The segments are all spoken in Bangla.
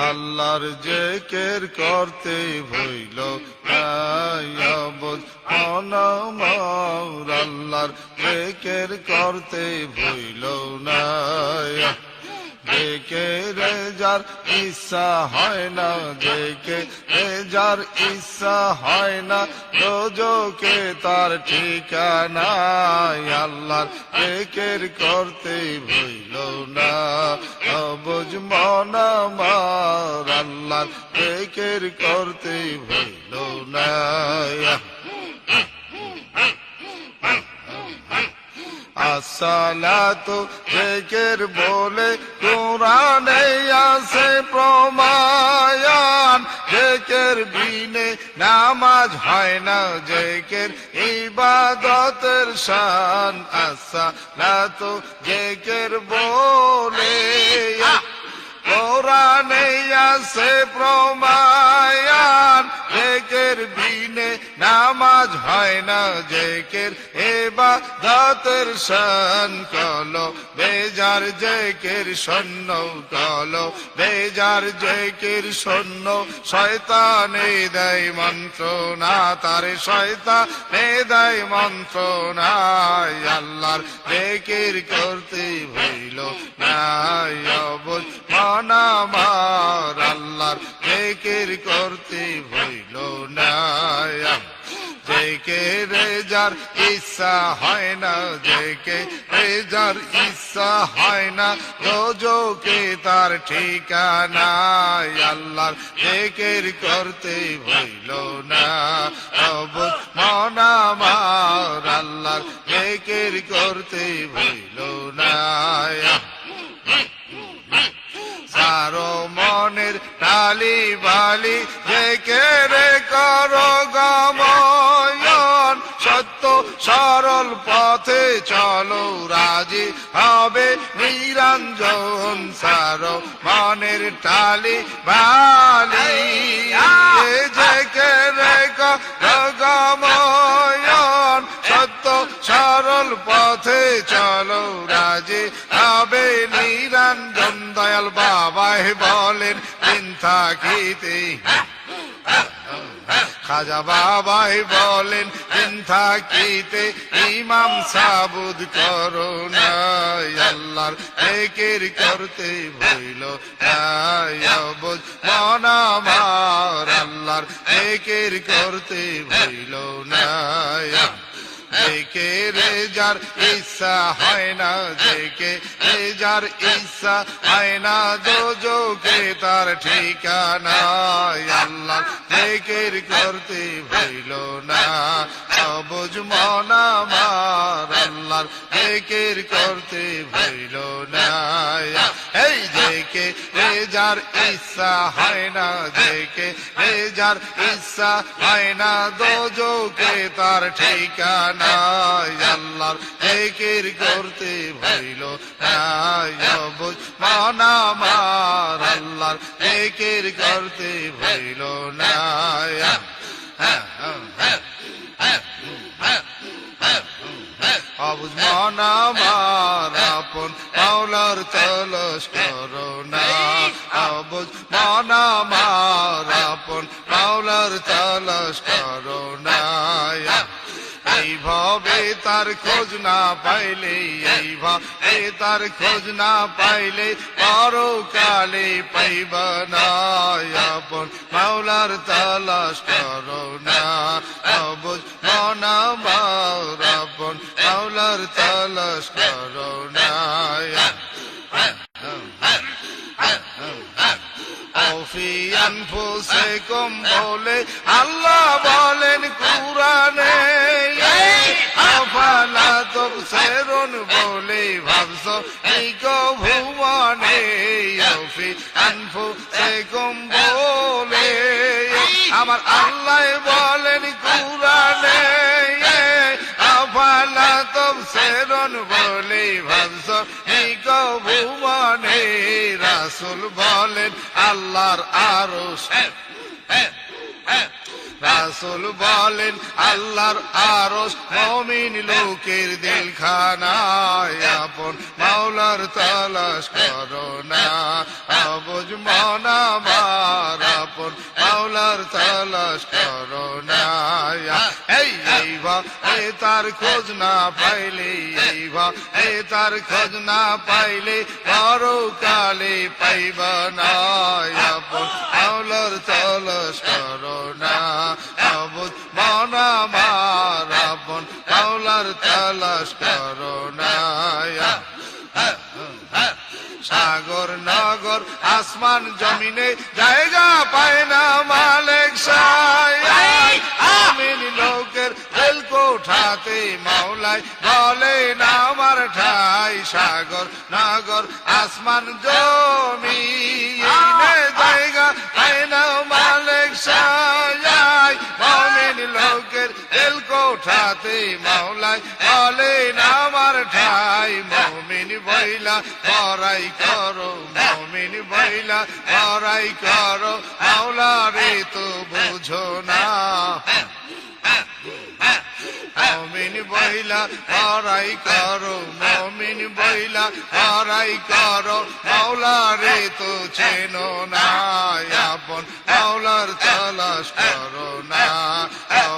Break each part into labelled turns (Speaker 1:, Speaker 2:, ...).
Speaker 1: আল্লাহর জিকির করতে ভইল না বুঝ মন মোর আল্লাহর জিকির করতে ভইল না জিকিরে যার ইচ্ছা হয় না জিকিরে যার ইচ্ছা হয় না দোজখে তার ঠিকানা আল্লাহর জিকির করতে ভইল না বুঝ মন আমার আল্লাহর জিকির করতে ভইল না আসসালাতু জিকির বলে কোরআনে আছে প্রমাণ জিকির বিনে নামাজ হয় না জিকির ইবাদতের শান আসসালাতু জিকির বলে কোরআনে আছে প্রমাণ জিকির বিনে নামাজ হয় না জিকির ইবাদতের শান কলো বেজার জিকির শূন্য কলো বেজার জিকির শূন্য শয়তানে দেয় মন্ত্রণা তারে শয়তানে দেয় মন্ত্রণা আল্লাহর জিকির করতে ভইল না বুঝ মন আমার আল্লাহর জিকির করতে ভইল না জিকিরে যার ইচ্ছা হয় না জিকিরে যার ইচ্ছা হয় না দোজখে তার ঠিকানা আল্লাহর জিকির করতে ভইল না বুঝ মন আমার আল্লাহর জিকির করতে ভইল না সারো মনের টালি বালি জিকিরে করো গমন সত্য সরল পথে চলো রাজি হবে নিরঞ্জন সারো মনের টালি বালি জিকিরে করো গমন সত্য সরল পথে চলো রাজি হবে নিরঞ্জন দয়াল বাবাই বলেন দিন থাকিতে খাজা বাবাই বলেন দিন থাকিতে ইমাম সাবুদ করো না আল্লাহর জিকির করতে ভইল না বুঝ মন আমার আল্লাহর জিকির করতে ভইল না জিকিরে যার ইচ্ছা হয় না জিকিরে যার ইচ্ছা হয় না দোজখে তার ঠিকানা আল্লাহর জিকির করতে ভইল না বুঝ মন আমার আল্লাহর জিকির করতে ভইল না এই জিকিরে যার ইচ্ছা হয় না জিকিরে যার ইচ্ছা হয় না দোজখে তার ঠিকানা আল্লাহর জিকির করতে ভইল না বুঝ মন আমার আল্লাহর জিকির করতে ভইল না অবুঝ মন আমার আপন মাওলার তলস করো না অবুঝ মন আমার আপন মাওলার তলস করো না এইভাবে তার খোঁজ না পাইলে এইভাবে তার খোঁজ না পাইলে পরকালে পাইবা না আপন মাওলার তালাশ করো না বুঝ মন আমার আপন মাওলার তালাশ করো না ফি আনফুসিকুম বলে আল্লাহ বলেন কুরআনে আফালা তুবসিরুন বলে ভাবছো নিকো ভুবনে ফি আনফুসিকুম বলে আমার আল্লাহ বলেন কুরআনে আফালা তুবসিরুন বলে ভাবছো নিকো ভুবনে রাসূল বলেন আল্লাহর আরশ রাসূল বলেন আল্লাহর আরশ মুমিন লোকের দিলখানা আপন মাওলার তালাশ করো না বুঝ মন মাওলার তালাশ করো না এই ভাবে তার খোঁজ না পাইলে এই ভাবে তার খোঁজ না পাইলে পরকালে পাইবা না আপন মাওলার তালাশ করো না আবুদ মন আমার আপন মাওলার তালাশ করো না সাগর নগর আসমান জমিনে জায়গা পায় না মালিক সায় আমিন লোকের দিল কোঠাতে মাওলায় বলে না আমার ঠাই সাগর নগর আসমান জমিনে জায়গা পায় না মালিক সায় আমিন লোকের দিল কোঠাতে মাওলায় বলে না আমার ঠাই মুমিন বইলা পরাই করো মুমিন বইলা পরাই করো মাওলা রে তো বুঝো না মুমিন বইলা পরাই করো মুমিন বইলা পরাই করো মাওলা রে তো চেনো না আপন মাওলার তালাশ করো না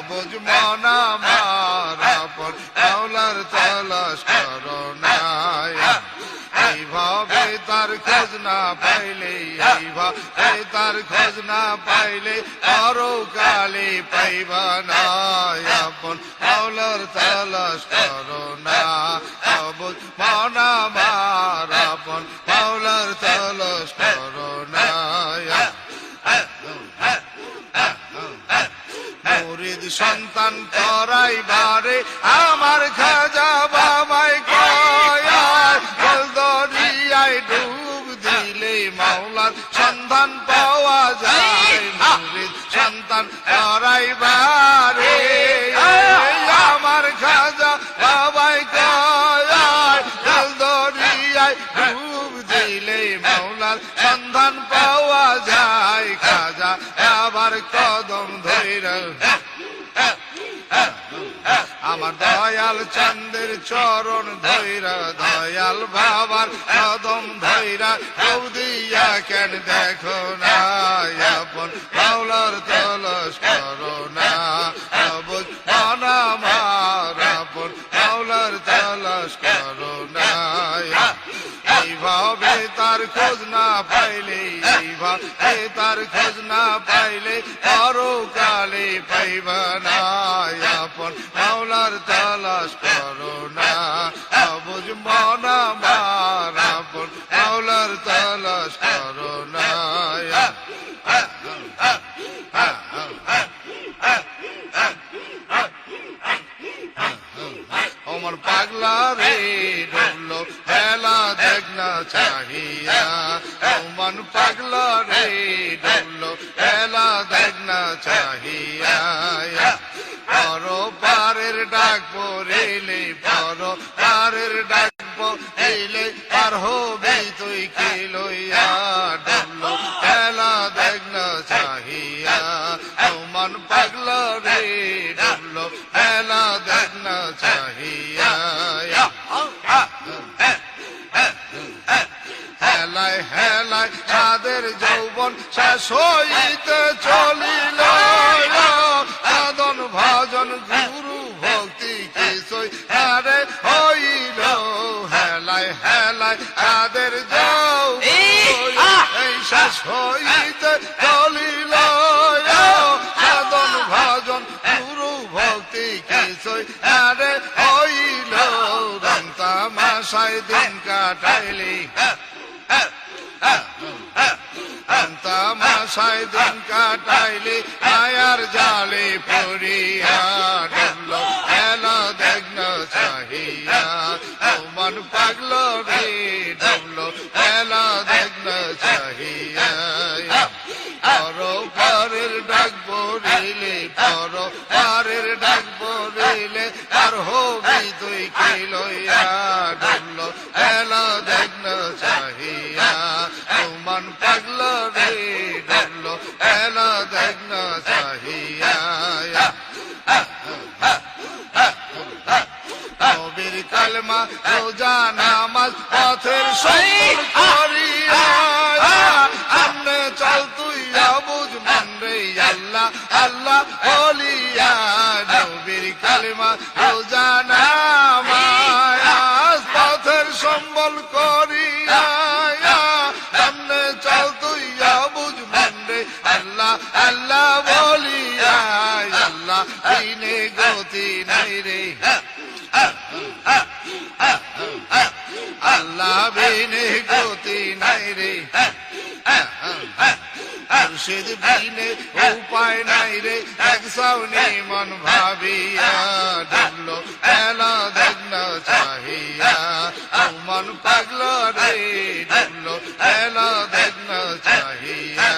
Speaker 1: বুঝ মন আমার আপন মাওলার তালাশ করো না এইভাবে তার খোঁজ না পাইলে এইভাবে তার খোঁজ না পাইলে পরকালে পাইবা না আপন মাওলার তালাশ করো না বুঝ মন আমার আপন মাওলার তালাশ করো না মুরিদ সন্তান করাই বারে আমার খাজা বাবাই কয় দরিয়ায় ডুব দিলে মাওলার সন্ধান পাওয়া যায় মুরিদ সন্তান করাই বারে আমার খাজা বাবাই কয় দরিয়ায় ডুব দিলে মাওলার সন্ধান পাওয়া যায় খাজা আবার কদম ধইরা আমার দয়াল চন্দ্রের চরণ ধৈরা দয়াল বাবার কদম ধৈরা দিয়া কেন দেখো না আপন মাওলার তালাশ করো না বুঝ মন আমার আপন মাওলার তালাশ করো না এইভাবে তার খোঁজ না পাইলে এইভাবে তার খোঁজ না পাইলে পরকালে পাইবা না আপন মাওলার তালাশ করো না বুঝ মন আমার আপন মাওলার তালাশ করো না আমার পাগলা রে ডুবলো খেলা দেখ না চাহিয়া মন পাগলা রে ডুবলো খেলা দেখ না চাহিয়া পর পারের ডাক পড়িলে পর পারের ডাক পড়িলে পার হবি তুই কি লইয়া ডুবলো খেলা দেখ না চাহিয়া মন পাগলা রে ডুবলো খেলা দেখ না চাহিয়া হেলায় হেলায় তাদের যৌবন শেষ হইতে চলিল সাধন ভজন গুরু ভক্তি কিছুই আরে হইল হেলায় হেলায় তাদের যৌবন শেষ হইতে চলিল সাধন ভজন গুরু ভক্তি কিছুই আরে হইল রং তামাশায় দিন কাটাইলি তামাশায় দিন কাটাইলে মায়ার জালে পড়িয়া ডুবলো খেলা দেখ না চাহিয়া মন পাগলো রে ডুবলো খেলা দেখ না চাহিয়া পর পারের ডাক পড়িলে পর পারের ডাক পড়িলে আর হবি তুই কি লইয়া ডুবলো খেলা দেখ না চাহিয়া মন পাগলো রে ডুবলো খেলা দেখ না চাহিয়া নবীর কালমা রোজা নামাজ পথের সঙ্গ করিয়া সামনে চল তুই বুঝ মন রে আল্লাহ আল্লাহ বলি আল্লাহ বিনে গতি নাই রে আল্লাহ বিনে গতি নাই রে মুর্শিদ বিনে উপায় নাই রে একসাউনি মন ভাবিয়া ডুবলো এলা দেখনা চাহিয়া মন পাগল রে ডুবলো এলা দেখনা চাহিয়া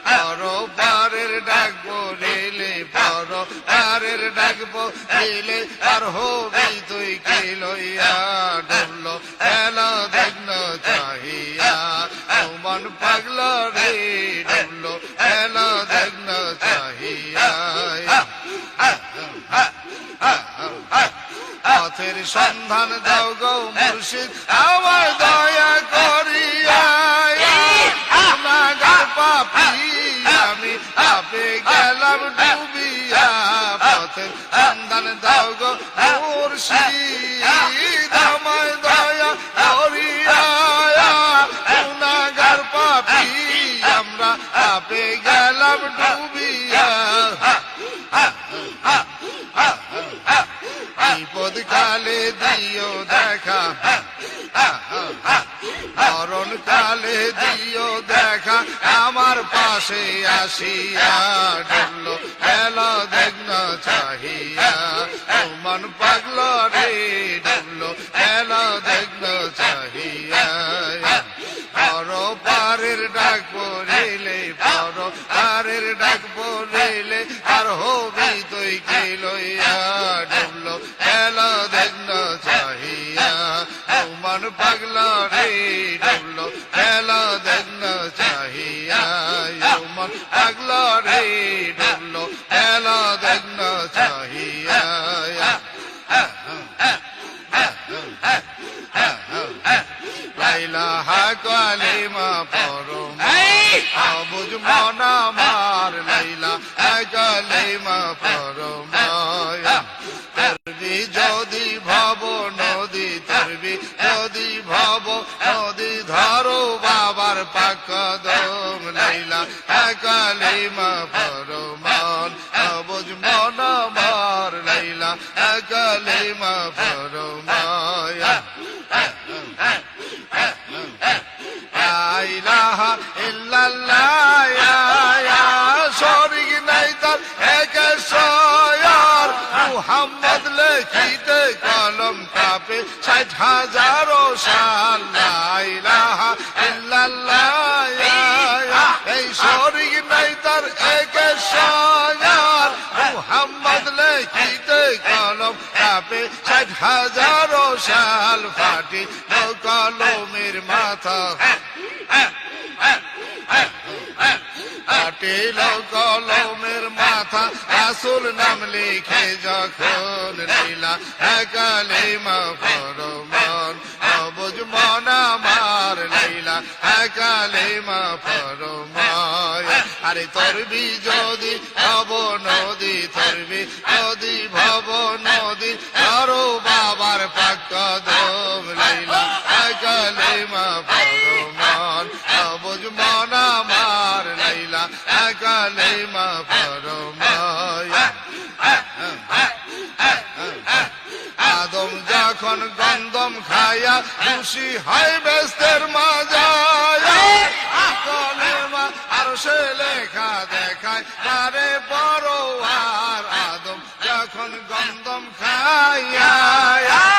Speaker 1: পরো পারের ডাক বলিলে পরো পারের ডাক বলিলে আর হবি তুই কে লইয়া ডুবলো এলা দেখনা চাহিয়া মন পাগল রে ডুবলো এলা দেখনা চাহিয়া পথের সন্ধান দাও গো মুর্শিদ আমার দয়া করিয়া নাগার পাপি আমি পাপে গেলাম ডুবিয়া পথের সন্ধান দাও গো মুর্শিদ আমায় দয়া করিয়া নাগার পাপি আমরা পাপে গেলাম ডুবিয়া বিপদ কালে দিও দেখা মরণ কালে দিও দেখা আমার পাশে আসিয়া ডুবলো এলা দেখনা চাহিয়া মন পাগল রে ডুবলো এলা দেখনা চাহিয়া পর পারের ডাক পড়িলে পর পারের ডাক পড়িলে আর হবি তুই কে লইয়া ডুবলো এলা দেখনা চাহিয়া মন পাগল রে ডুবলো এলা দেখনা চাহিয়া মন পাগল রে ডুবলো এলা দেখনা চাহিয়া লাইলা কালিমা পড়ো বুঝ মন আমার লাইলা কালিমা পড়ো তরবি যদি ভব নদী তরবি যদি ভব নদী ধরো বাবার পাকদম লাইলা কালিমা পড়ো মন বুঝ মন আমার লাইলা কালিমা পড়ো মায়া ইলাহা ইল্লাল্লাহ শরীক নাই তার এক সয়ার মুহাম্মদ লিখিতে কলম কাপে ৬০,০০০ সাল লা ইলাহা ইল্লাল্লাহ এই শরীক নাই তার এক সয়ার মুহাম্মদ লিখিতে কলম কাপে ৬০,০০০ সাল ফাটি কলমের মাথা কাটিল কলমের মাথা রাসূল নাম লিখে যখন লীলা কালিমা পড়ো মন বুঝ মন আমার লীলা কালিমা পড়ো মায়া আরে তরবি যদি ভব নদী তরবি যদি ভব নদী ধরো বাবার পাকদম লীলা কালিমা পড়ো মন বুঝ মন আমার লীলা কালিমা পড়ো মায়া আদম যখন গন্ধম খায়া খুশি হয় বেস্তের মাজায়া কলেমা আর সে লেখা দেখায় তারে পরোয়ার আদম যখন গন্ধম খায়া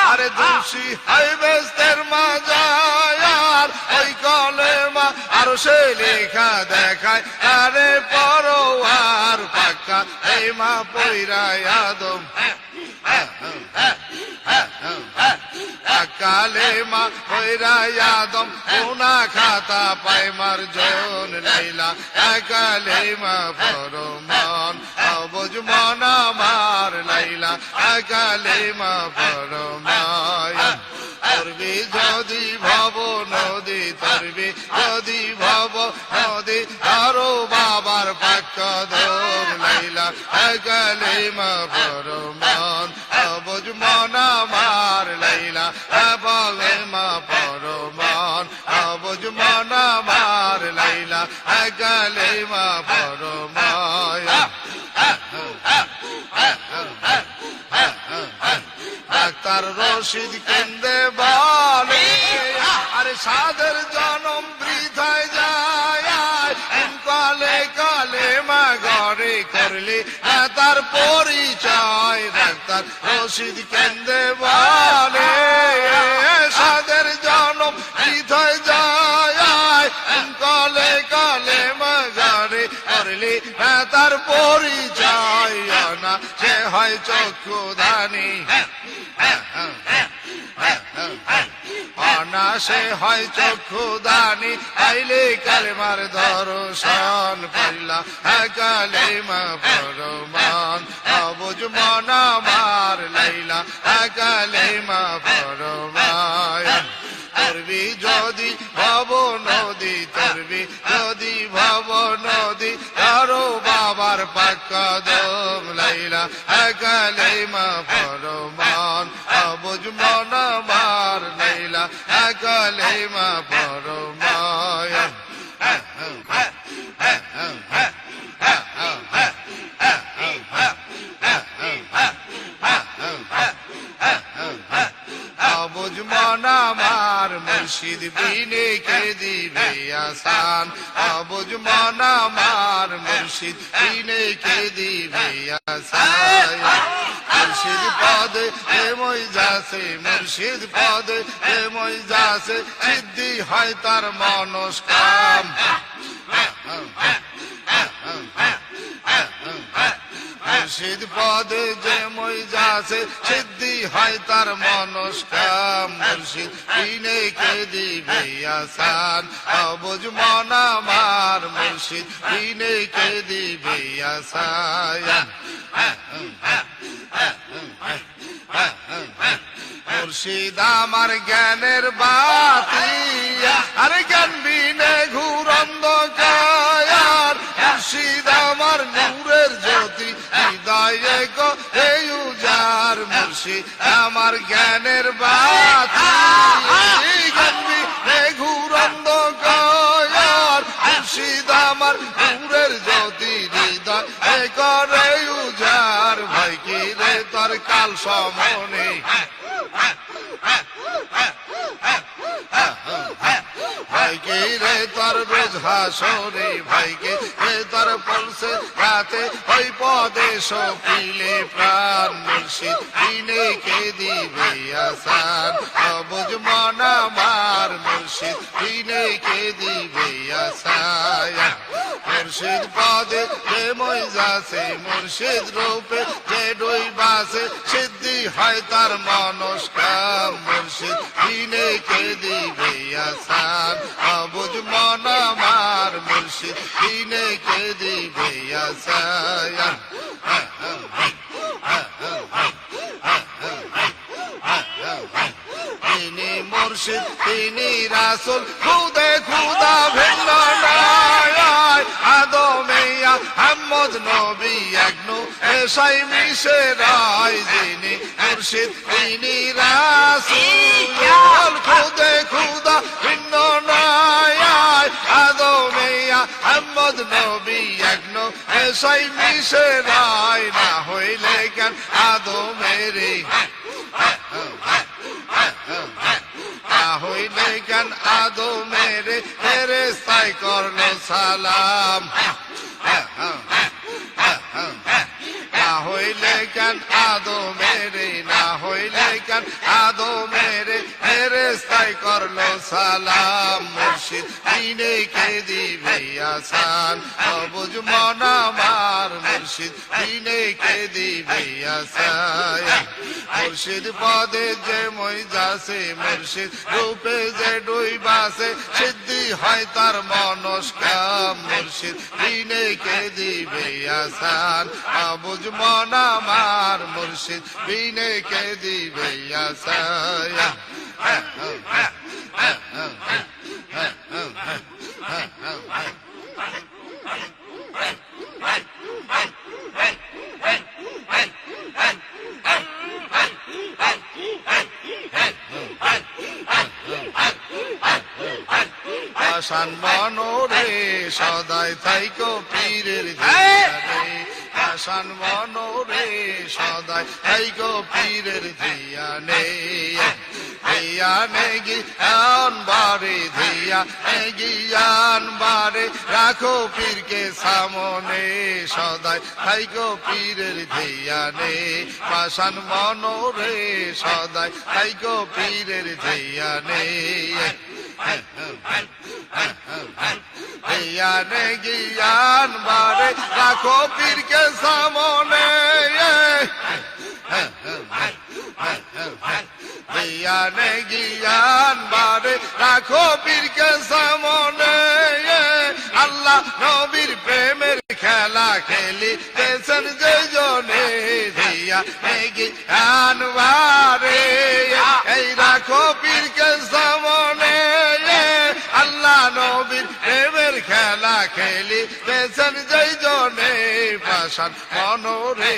Speaker 1: আরে খুশি হয় বেস্তের মাজায়ার ওই কলেমা আর সে লেখা দেখায় তারে পরোয়ার পাক্কা এই মা পইরায় আদম কালেমা পইরা আদম গুনা খাতা পাইমার জন লাইলা কালেমা পড়ো মন বুঝ মন আমার লাইলা কালেমা পড়ো মায়া তরবি যদি ভব নদী তরবি যদি ভব নদী ধরো বাবার পাকদম লাইলা কালিমা পড়ো মন বুঝ মন আমার লাইলা কালিমা পড়ো মন বুঝ মন আমার লাইলা কালেমা পড়ো মায়া ডাক্তার রশিদ কেন্দে বলে আরে সাদের জনম বৃথায় যায় কালে কালে মা ঘরে করলে তার পরিচয় ডাক্তার রশিদ কেন্দে বলে সাদের জনম বৃথায় যায় কালে কালে মা ঘরে করলে তার পরিচয় না সে হয় চক্ষুদানি অনাসে হয় চক্ষুদানি আইলে কালেমার দর্শন পাইলা কালেমা পরমান অবুঝ মন আমার লাইলা কালেমা পরমান তরবি যদি ভব নদী তরবি যদি ভব নদী কারো বাবার পাকদম লাইলা কালেমা পরমান অবুঝ মন আমার লাইলা কালেমা পরমান বুঝ মন আমার মুর্শিদ বিনে কে দিবে আসান বুঝ মন আমার মুর্শিদ বিনে কে দিবে আসান মুর্শিদ পদে মই যাসে মুর্শিদ পদে মই যাসে সিদ্ধি হয় তার মনস্কাম মুর্শিদ পদে যে মই যাসে সিদ্ধি হয় তার মনস্কাম মুর্শিদ বিনে কে দিবে আসান বুঝ মন আমার মুর্শিদ বিনে কে দিবে আসান মুর্শিদ আমার জ্ঞানের বাতি আরে জ্ঞান বিনে ঘুরন্দ কায়ার মুর্শিদ আমার নূরের জ্যোতি হৃদয়ে গো এই উজার মুর্শিদ আমার জ্ঞানের বাতি জ্ঞান বিনে ঘুরন্দ কায়ার মুর্শিদ আমার নূরের জ্যোতি হৃদয়ে করে উজার ভাই কি রে তোর কাল সমনে ভাইকে রে তোর রোজ হাসরে ভাইকে রে তোর পলসে রাতে ওই পদে সপিলে প্রাণ মুর্শিদ বিনে কে দিবে আসান বুঝ মন আমার মুর্শিদ বিনে কে দিবে আসান মুর্শিদ পদে যে মই যাসে মুর্শিদ রূপে যে ডই বাসে সিদ্ধি হয় তার মনস্কাম মুর্শিদ বিনে কে দিবে আসান বুঝ মন আমার মুর্শিদ বিনে কে দিবে আসান তিনি মুর্শিদ তিনি রাসূল খুদে খুদা ভিন্ন নাই আদমিয়া আহমদ নবী একনু এসাই মিশে রায় যিনি মুর্শিদ তিনি রাসূল খুদে খুদা ভিন্ন নাই আদমিয়া আহমদ নবী একনু এসাই মিশে রায় না হইলে কেন আদমেরে হইলে কেন আদমেরে ফেরেশতায় করলো সালাম না হইলে কেন আদমেরে না হইলে কেন আদমেরে ফেরেশতায় করলো সালাম মুর্শিদ বিনে কে দিবে আসান বুঝ মন আমার মুর্শিদ বিনে কে দিবে আসান মুর্শিদ পদে যে মই যাসে মুর্শিদ রূপে যে ডুই বাসে সিদ্ধি হয় তার মনস্কাম মুর্শিদ বিনে কে দিবে আসান বুঝ মন আমার মুর্শিদ বিনে কে দিবে আসান পাষাণ মনোরে সদাই থাইকো পীরের ধিয়ানে পাষাণ মনোরে সদাই থাইকো পীরের ধিয়ানে ধিয়ানে গিয়ান বারে ধিয়ানে গিয়ান বারে রাখো পীরকে সামনে সদাই থাইকো পীরের ধিয়ানে পাষাণ মনোরে সদাই থাইকো পীরের ধিয়ানে ধিয়ানে গিয়ান বারে রাখো পীরকে সামনে ধিয়ানে গিয়ান বারে রাখো পীরকে সামনে আল্লাহ নবীর প্রেমের খেলা খেলি পেছন যে জনে ধিয়ানে গিয়ান বারে এই রাখো পীরকে সামনে আল্লাহ নবীর প্রেমের খেলা খেলি পেছন যেই জনে পাষাণ মনোরে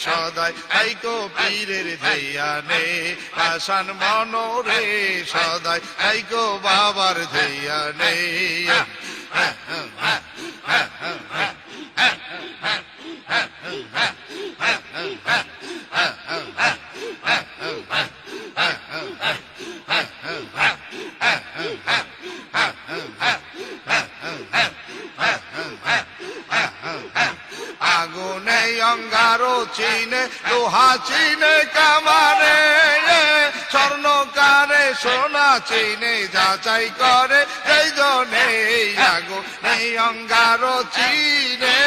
Speaker 1: সদাই থাইকো পীরের ধিয়ানে পাষাণ মনোরে সদাই থাইকো বাবার ধিয়ানে আগুনে অঙ্গারো চিনে লোহা চিনে কামানে স্বর্ণকারে সোনা চিনে যাচাই করে সেই জনে আগুনে অঙ্গারো চিনে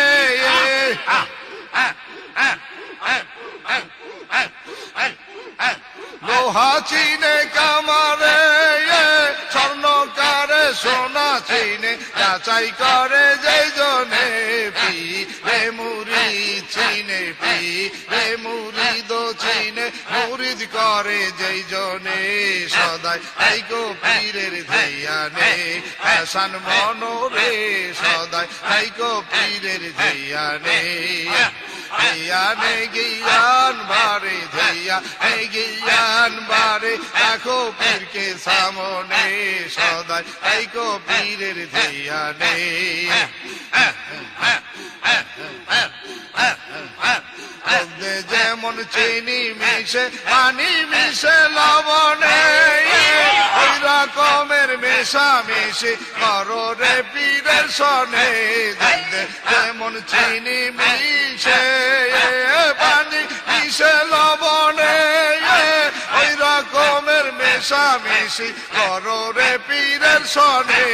Speaker 1: লোহা চিনে কামারে স্বর্ণকারে সোনা চিনে যাচাই করে যেই জনে পি রে মুরি চিনে পি রে মুরিদ চিনে মুরিদ করে যেই জনে সদাই থাইকো পীরের ধিয়ানে পাষাণ মনোরে সদাই থাইকো পীরের ধিয়ানে ধিয়ানে গিয়ান বারে ধিয়ানে গিয়ান বারে রাখো পীরকে সামনে সদাই থাইকো পীরের ধিয়ানে যেমন চিনি মিশে পানি মিশে লবণে ওই রকমের মেশা মিশে করো রে পীরের সনে যেমন চিনি মিশে পানি মিশে লবণে ওই রকমের মেশা মিশি করো রে পীরের সনে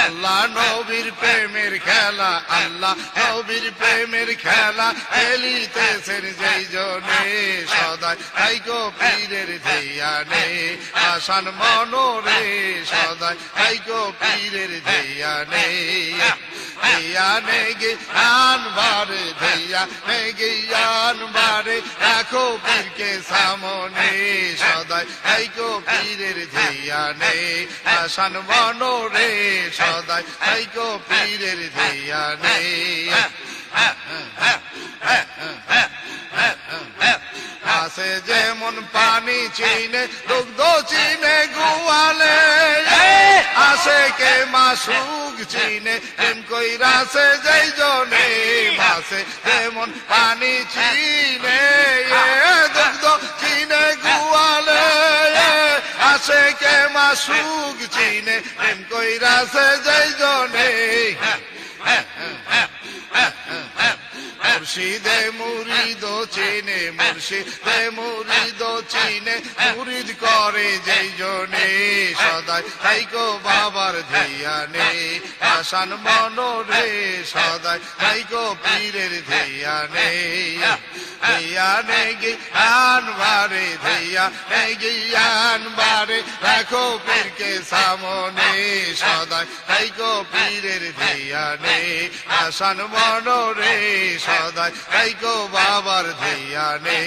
Speaker 1: আল্লাহ নবীর প্রেমের খেলা আল্লাহ নবীর প্রেমের খেলা খেলিতেছেন যেই জনে সদাই থাইকো পীরের ধিয়ানে পাষাণ মনোরে সদাই থাইকো পীরের ধিয়ানে ধিয়ানে গিয়ান বারে ধিয়ানে গিয়ান বারে রাখো পীরকে সামনে সদাই থাইকো পীরের ধিয়ানে পাষাণ মনোরে সদাই থাইকো পীরের ধিয়ানে আসে যেমন পানি চিনে দুগ্ধ চিনে গুয়ালে আসে কে মাসুক চিনে প্রেম কইরাছে যেই জনে আসে যেমন পানি চিনে দুগ্ধ চিনে গুয়ালে আসে কে মাসুক চিনে প্রেম কইরাছে যেই জনে মুর্শিদে মুরিদ চিনে মুর্শিদে মুরিদ চিনে মুরিদ করে যেই জনে সদাই থাইকো বাবার ধিয়ানে পাষাণ মনোরে সদাই থাইকো পীরের ধিয়ানে ধিয়ানে গিয়ান বারে ধিয়ানে গিয়ান বারে রাখো পীরকে সামনে সদাই থাইকো পীরের ধিয়ানে পাষাণ মনোরে সদাই থাইকো বাবার ধিয়ানে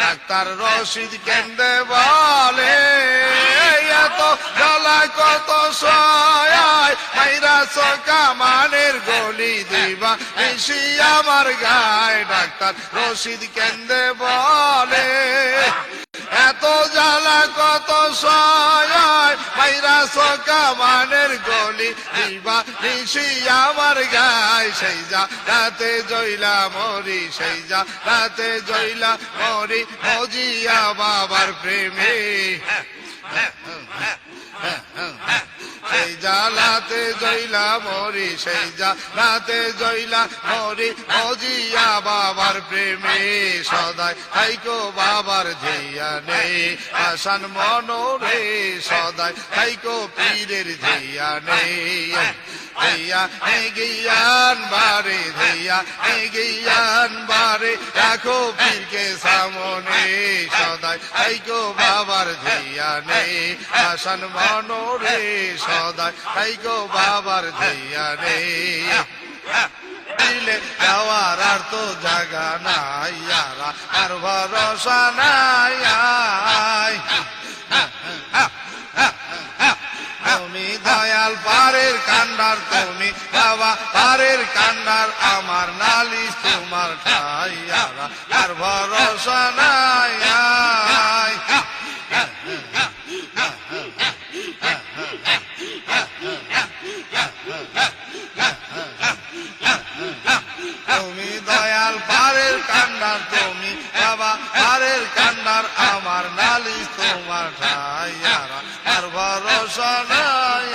Speaker 1: ডাক্তার রশিদ কেন্দ্রে বলে এত জ্বালা কত সয়ায় মাইরা চোকা মানের গলি দিবা নিশি আমার গায় ডাক্তার রশিদ কেন্দ্রে বলে এত জ্বালা কত সয়ায় মাইরা চোকা মানের গলি দিবা নিশি আমার গায় সেই যা রাতে জইলা মরি সেই যা রাতে জইলা মরি মজিয়া বাবার প্রেমে সেই জ্বালাতে জইলা মরি সেই জ্বালাতে জইলা মরি মজিয়া বাবার প্রেমে সদাই থাইকো বাবার ধিয়া নেই আসান মনোরে সদাই থাইকো পীরের ধিয়া নেই ধিয়া এগিয়ান বারে ধিয়া এগিয়ান বারে রাখো পীরকে সামনে সদাই থাইকো বাবার ধিয়া নেই আসান মনোরে সদাই থাইকো বাবার ধিয়া নেই দিলে যাওয়ার আর তো জায়গা নাই আর ভরসা নাই তুমি দয়াল পারের কান্ডার তুমি বাবা পারের কান্ডার আমার নালিশ তোমার ঠাই আর ভরসা নাই তুমি দয়াল পারের কান্ডার তুমি বাবা পারের কান্ডার আমার নালিশ তোমার ঠাই আর ভরসা নাই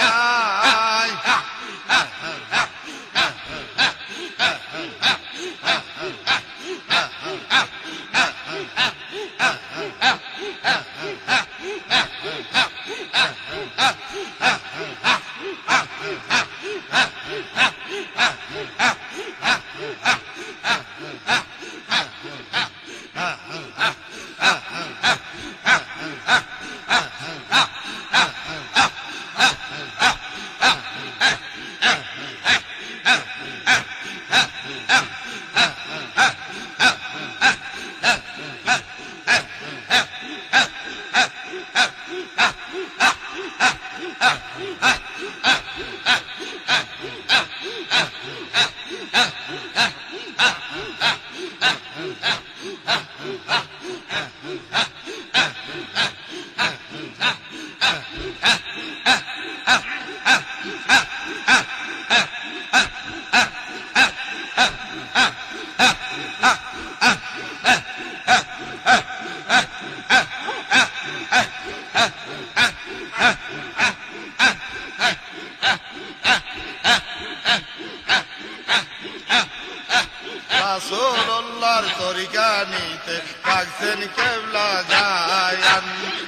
Speaker 1: রাসূলুল্লাহর তরিকা নিতে ডাকছেন কেবলা জায়ান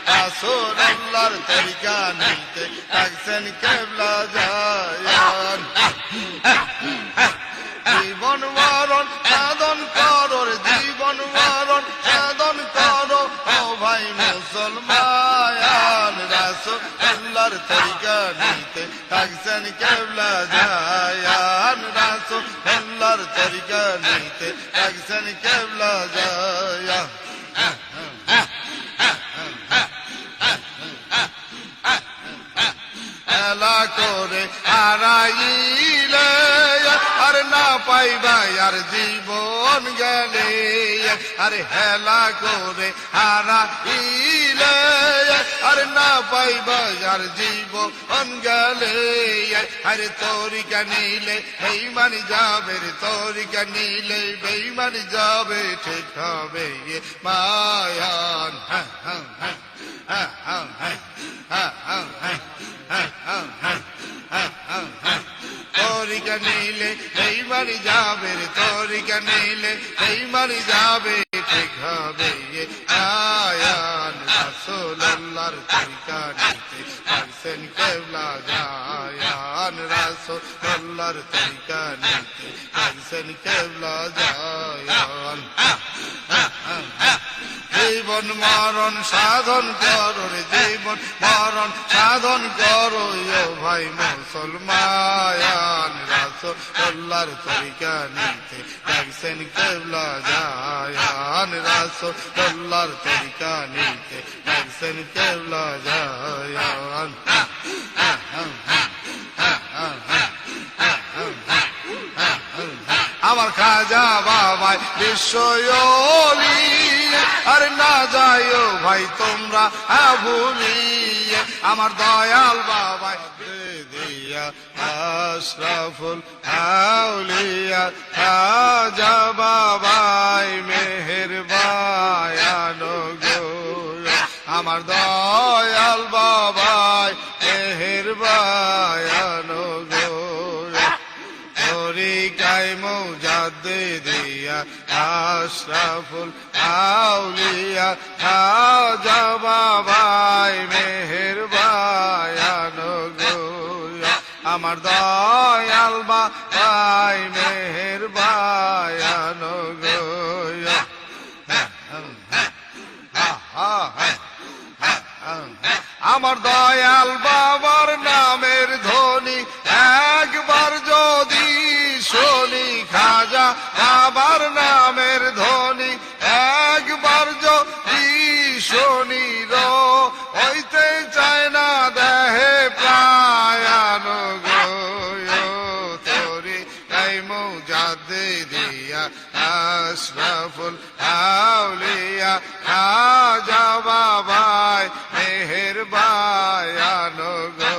Speaker 1: রাসূলুল্লাহর তরিকা নিতে ডাকছেন কেবলা জায়ান জীবন মরণ সাধন করো জীবন মরণ সাধন করো ও ভাই মুসলমান রাসূলুল্লাহর তরিকা নিতে ডাকছেন কেবলা জায়ান রাসূলুল্লাহর তরিকা নিতে ডাকছেন কেবলা জায়ান এলা করে হারাইলে আর না পাইবা আর জীবন গেলে আরে হেলা করে হারাইলে আর না পাইবা আর জীবন গেলে আরে তরিকা নিলে বেঈমানি যাবে রে তরিকা নিলে বেঈমানি যাবে ঠিক হবে মায়ান তরিকা নিলে বেঈমানি যাবে রে তরিকা নিলে বেঈমানি যাবে ঠিক হবে আয়ান রাসূলুল্লাহর তরিকা নিতে ডাকছেন কেবলা জায়ান রাসূলুল্লাহর তরিকা নিতে ডাকছেন কেবলা জায়ান জীবন মরণ সাধন করো রে জীবন মরণ সাধন করো ও ভাই মুসলমান রাসূলুল্লাহর তরিকা নিতে ডাকছেন কেবলা জায়ান রাসূলুল্লাহর তরিকা নিতে ডাকছেন কেবলা জায়ান আমার খাজা বাবাই বিশ্বলি আর না যাইও ভাই তোমরা ভুলিয়ে আমার দয়াল বাবাই দিয়া আশরাফুল আউলিয়া খাজা বাবাই মেহেরবায়ানো গো আমার দয়াল বাবাই মেহেরবায়ানো গো তরিকায় মুজাদ্দিদিয়া আশরাফুল আউলিয়া খাজা বাবাই মেহেরবায়ানো গো আমার দয়াল বাবাই মেহেরবায়ানো গো আমার দয়াল বাবার নামের ধ্বনি একবার যদি শুনি খাজা বাবার নামের ধ্বনি একবার যদি শুনি হইতে চায় না দেহে প্রায়ানো গো তোরে গাই মুজাদ্দিদিয়া আশরাফুল আউলিয়া খাজা বাবাই মেহেরবায়ানো গো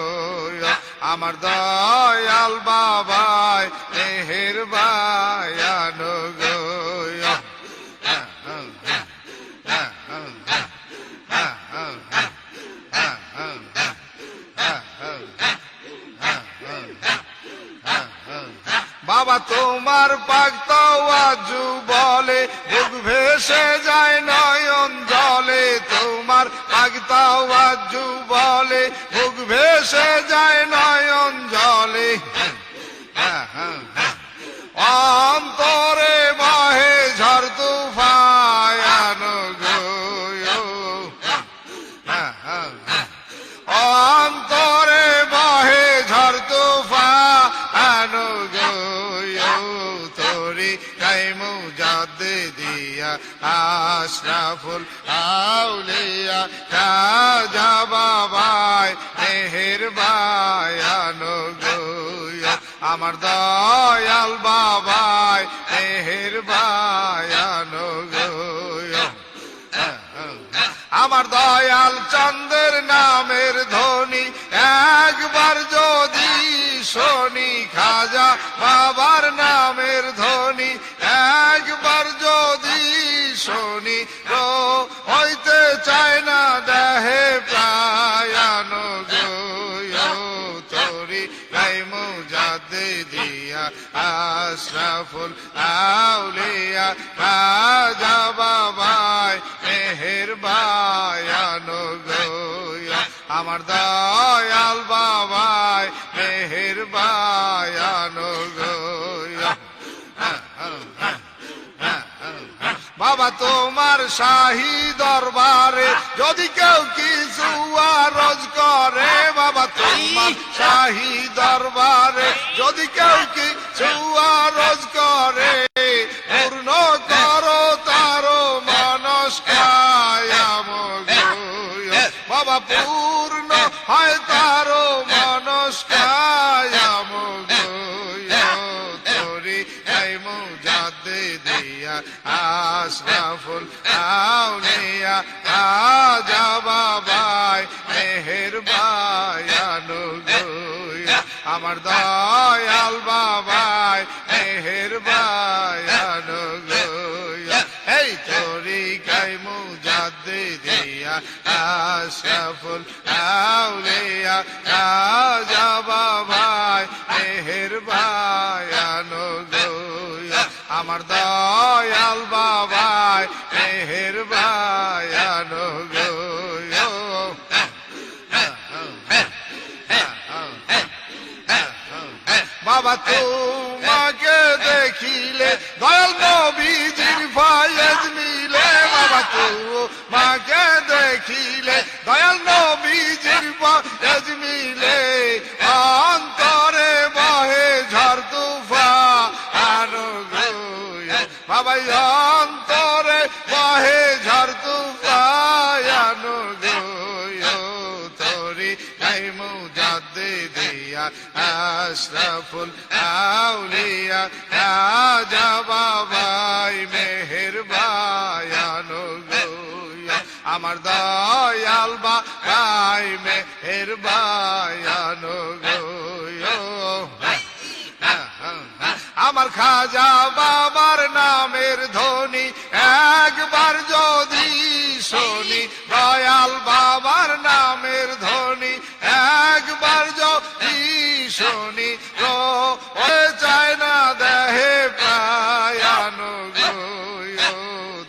Speaker 1: আমার দয়াল বাবাই মেহেরবায়ানো গো বাবা তোমার পাগতাওয়াজু বলে বুক ভেসে যায় নয়ন জলে তোমার পাগতাওয়াজু বলে বুক ভেসে যায় নয়ন জলে অন্তরে বহে ঝড় তুফায়ানো গো অন্তরে বহে ঝড় তুফায়ানো গো তোরে গাই মুজাদ্দিদিয়া আশরাফুল আউলিয়া খাজা বাবাই মেহেরবায়ানো গো আমার দয়াল বাবাই মেহেরবায়ানো গো আমার দয়াল চন্দ্রের নামের ধ্বনি একবার যদি শুনি খাজা বাবার নামের ধ্বনি একবার যদি শুনি হইতে চায় না দেহে প্রায়ানো গো তোরি গাই মুজাদ্দিদিয়া আশরাফুল আউলিয়া খাজা বাবাই মেহেরবায়ানো গো আমার দয়াল বাবাই মেহেরবায়ানো গো বাবা তোমার শাহী দরবারে যদি কেউ কিছু আরজ করে বাবা তোমার শাহী দরবারে যদি কেউ কিছু আরজ করে পূর্ণ করো তারো মনস্কায়াম বাবা পূর্ণ হয় তারো মনস্কায়াম তোরি গাই মুজাদ্দিদিয়া আশরাফুল আউলিয়া খাজা বাবাই মেহেরবায়ানো গো আমার দয়াল বাবাই মেহেরবায়ানো গো এই তোরি গাই মুজাদ্দিদিয়া আশরাফুল আউলিয়া খাজা বাবাই মেহেরবায়ানো গো আমার দয়াল বাবাই মেহেরবায়ানো গো বাবা তোমাকে দেখিলে দয়াল নবীজির ফায়েজ মিলে বাবা তোমাকে দেখিলে দয়াল নবীজির ফায়েজ মিলে অন্তরে বহে ঝড় তুফান বাবা অন্তরে বহে ঝড় তুফান তোরি তোরে গাই মুজাদ্দিদিয়া আশরাফুল আউলিয়া রাজা বাবাই মেহেরবায়ানো গো আমার দয়াল বাবাই মেহেরবায়ানো গো আমার খাজা বাবার নামের ধ্বনি একবার যদি শুনি দয়াল বাবার নামের ধ্বনি একবার যদি শুনি চায় না দেহে প্রায়ানো গো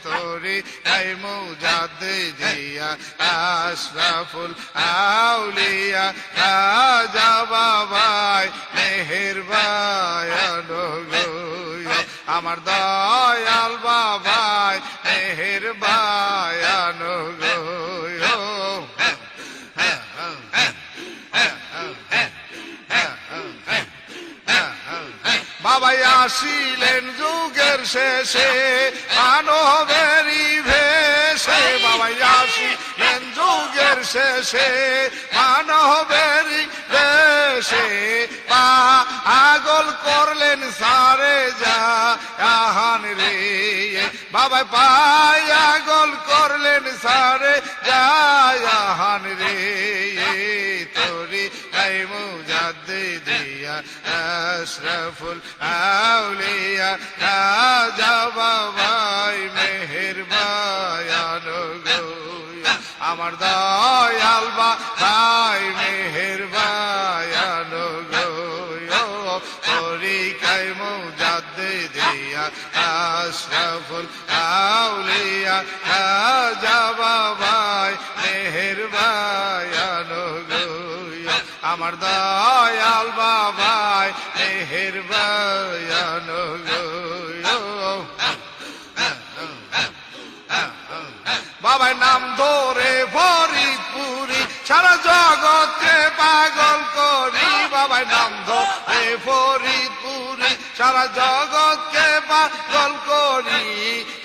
Speaker 1: তোরে গাই মুজাদ্দিদিয়া আশরাফুল আউলিয়া রাজা বাবাই মেহেরবায়ানো গো আমার দয়াল বাবাই মেহেরবায়ানো গো বাবাই আসিলেন যুগের শেষে মানবেরই ভেষে বাবাই আসিলেন যুগের শেষে মানবেরই ভেষে পাগল করলেন সারে জাহান রে বাবাই পাগল করলেন সারে জাহান রে তোরে গাই মুজাদ্দিদিয়া আশরাফুল আউলিয়া রাজা বাবাই মেহেরবায়ানো গো আমার দয়াল বাবাই মেহেরবায়ানো গো তোরে গাই মুজাদ্দিদিয়া আশরাফুল আউলিয়া রাজা বাবাই মেহেরবায়ানো গো আমার দয়াল বাবাই মেহেরবায়ানো গো বাবাই নাম ধরে ফরিদপুরি সারা জগৎকে পাগল করি বাবাই নাম ধরে ফরিদপুরি সারা জগৎকে পাগল করি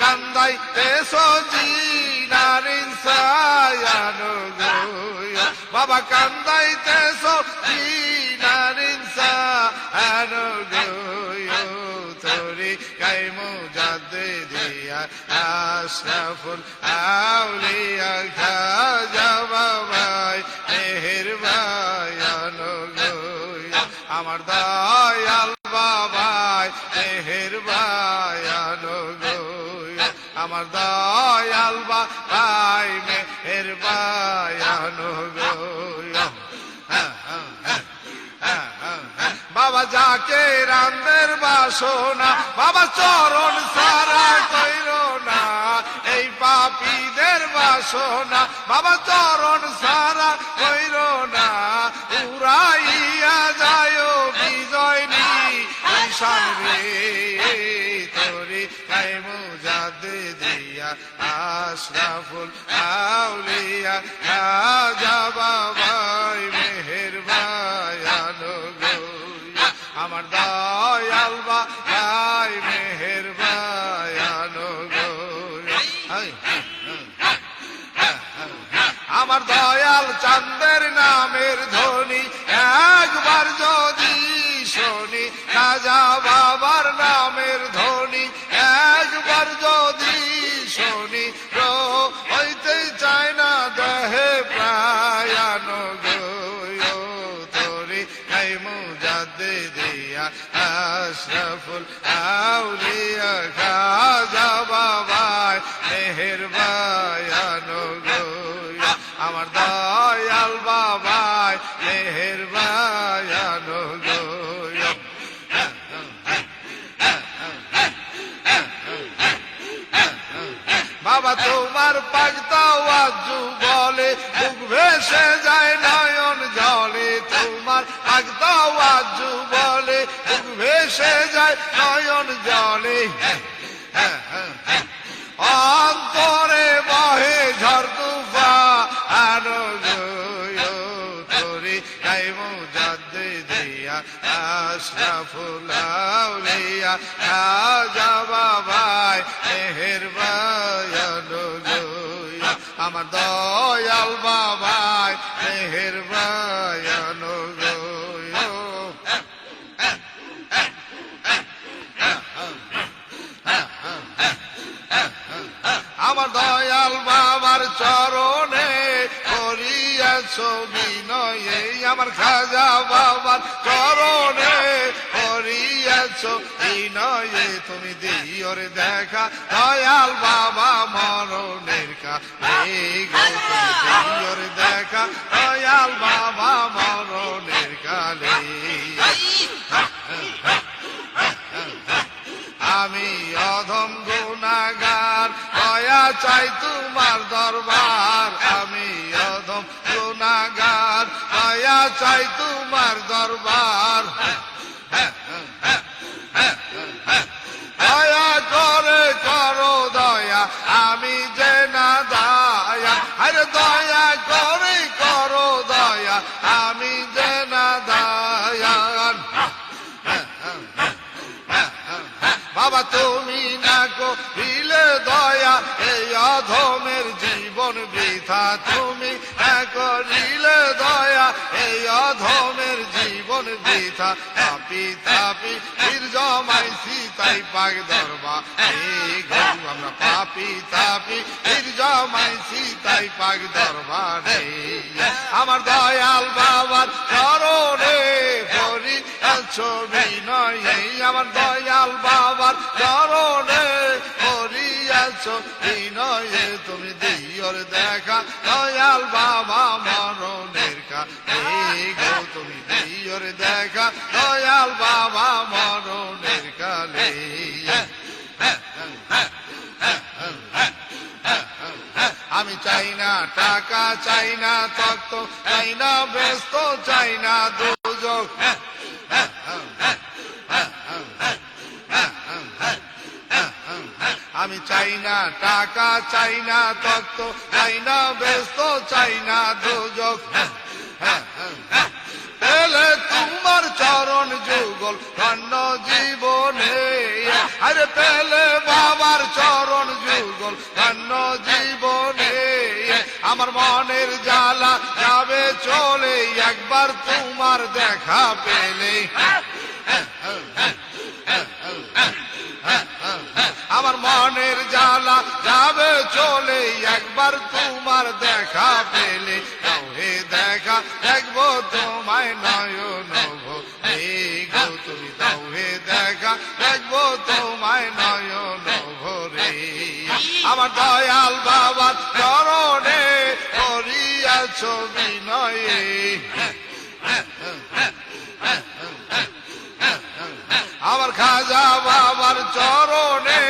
Speaker 1: কান্দাইতে সজি নারিন সায়ানো গো বাবা কান্দাইতে সজি নারিন সায়ানো গো তোরে গাই মুজাদ্দিদিয়া আশরাফুল আউলিয়া খাজা বাবাই মেহেরবায়ানো গো আমার দয়াল বাবাই মেহেরবায়ানো গো আমার দয়াল বাবাই মেহেরবায়ানো গো বাবা যাকে রান্দের বাসনা বাবা চরণ সারা কইর না এই পাপীদের বাসনা বাবা চরণ সারা কইর না উড়াইয়া যায় বিজয় নিশান রে তোরে গাই মুজাদ্দিদিয়া আশরাফুল আউলিয়া রাজা বাবাই মেহেরবায়ানো গো আমার দয়াল বাবাই মেহেরবায়ানো গো আমার দয়াল চাঁদের নামের ধ্বনি একবার যদি শুনি রাজা বাবার নামের ধ্বনি একবার যদি শুনি হইতে চায় না দেহে প্রায়ানো গো তোরে গাই মুজাদ্দিদিয়া আশরাফুল আউলিয়া খাজা বাবাই মেহেরবায়ানো গো আমার দয়াল বাবাই মেহেরবায়ানো গো বাবা তোমার পাগতাওয়া যুগলে বুক ভেসে যায় নয়ন জলে তোমার পাগতাওয়া যুগলে বুক ভেসে যায় নয়ন জলে অন্তরে বহে ঝড় তুফান তোরে গাই মুজাদ্দিদিয়া আশরাফুল আউলিয়া খাজা বাবাই মেহেরবায়ানো গো আমার দয়াল বাবাই মেহেরবায়ানো করিয়াছো বিনয়ে আমার খাজা বাবার চরণে করিয়াছো বিনয়ে তুমি দিওর দেখা দয়াল বাবা মরণের কালে গো তুমি দিওর দেখা দয়াল বাবা মরণের কালে আমি অধম গুনাহগার দয়া চাই তোমার দরবার আমি অধম গুনাহগার দয়া চাই তোমার দরবার দয়া করে করো দয়া আমি যে না দয়া আরে দয়া করে করো দয়া আমি যে না দয়ান বাবা তুমি না করিলে দয়া এই অধমের জীবন বৃথা তুমি না করিলে দয়া এই অধমের জীবন বৃথা তাপি তাপি ফির জমাইছি তাই পাক দরবার আমরা পাপি তাপি ফির জমাইছি তাই পাক দরবারে আমার দয়াল বাবার চরণে পরি ছবি নয় আমার দয়াল বাবার চরণে করিয়াছো বিনয়ে তুমি দিওর দেখা দয়াল বাবা মরণের কালে গো তুমি দিওর দেখা দয়াল বাবা মরণের কালে আমি চাই না টাকা চাই না তক্ত চাই না ব্যস্ত চাই না দুযোগ আমি চাই না টাকা চাই না তক্ত চাই না ব্যস্ত চাই না দুযোগ পেলে তোমার চরণ যুগল ধন্য জীবনে আরে পেলে বাবার চরণ যুগল ধন্য জীবনে আমার মনের জ্বালা যাবে চলে একবার তোমার দেখা পেলে আমার মনের জ্বালা যাবে চলে একবার তোমার দেখা পেলে তাও হে দেখা দেখবো তোমায় নয়ন ভরে গো তুমি তাও হে দেখা দেখবো তোমায় নয়ন ভরে আমার দয়াল বাবার চরণে করিয়াছো বিনয়ে আমার খাজা বাবার চরণে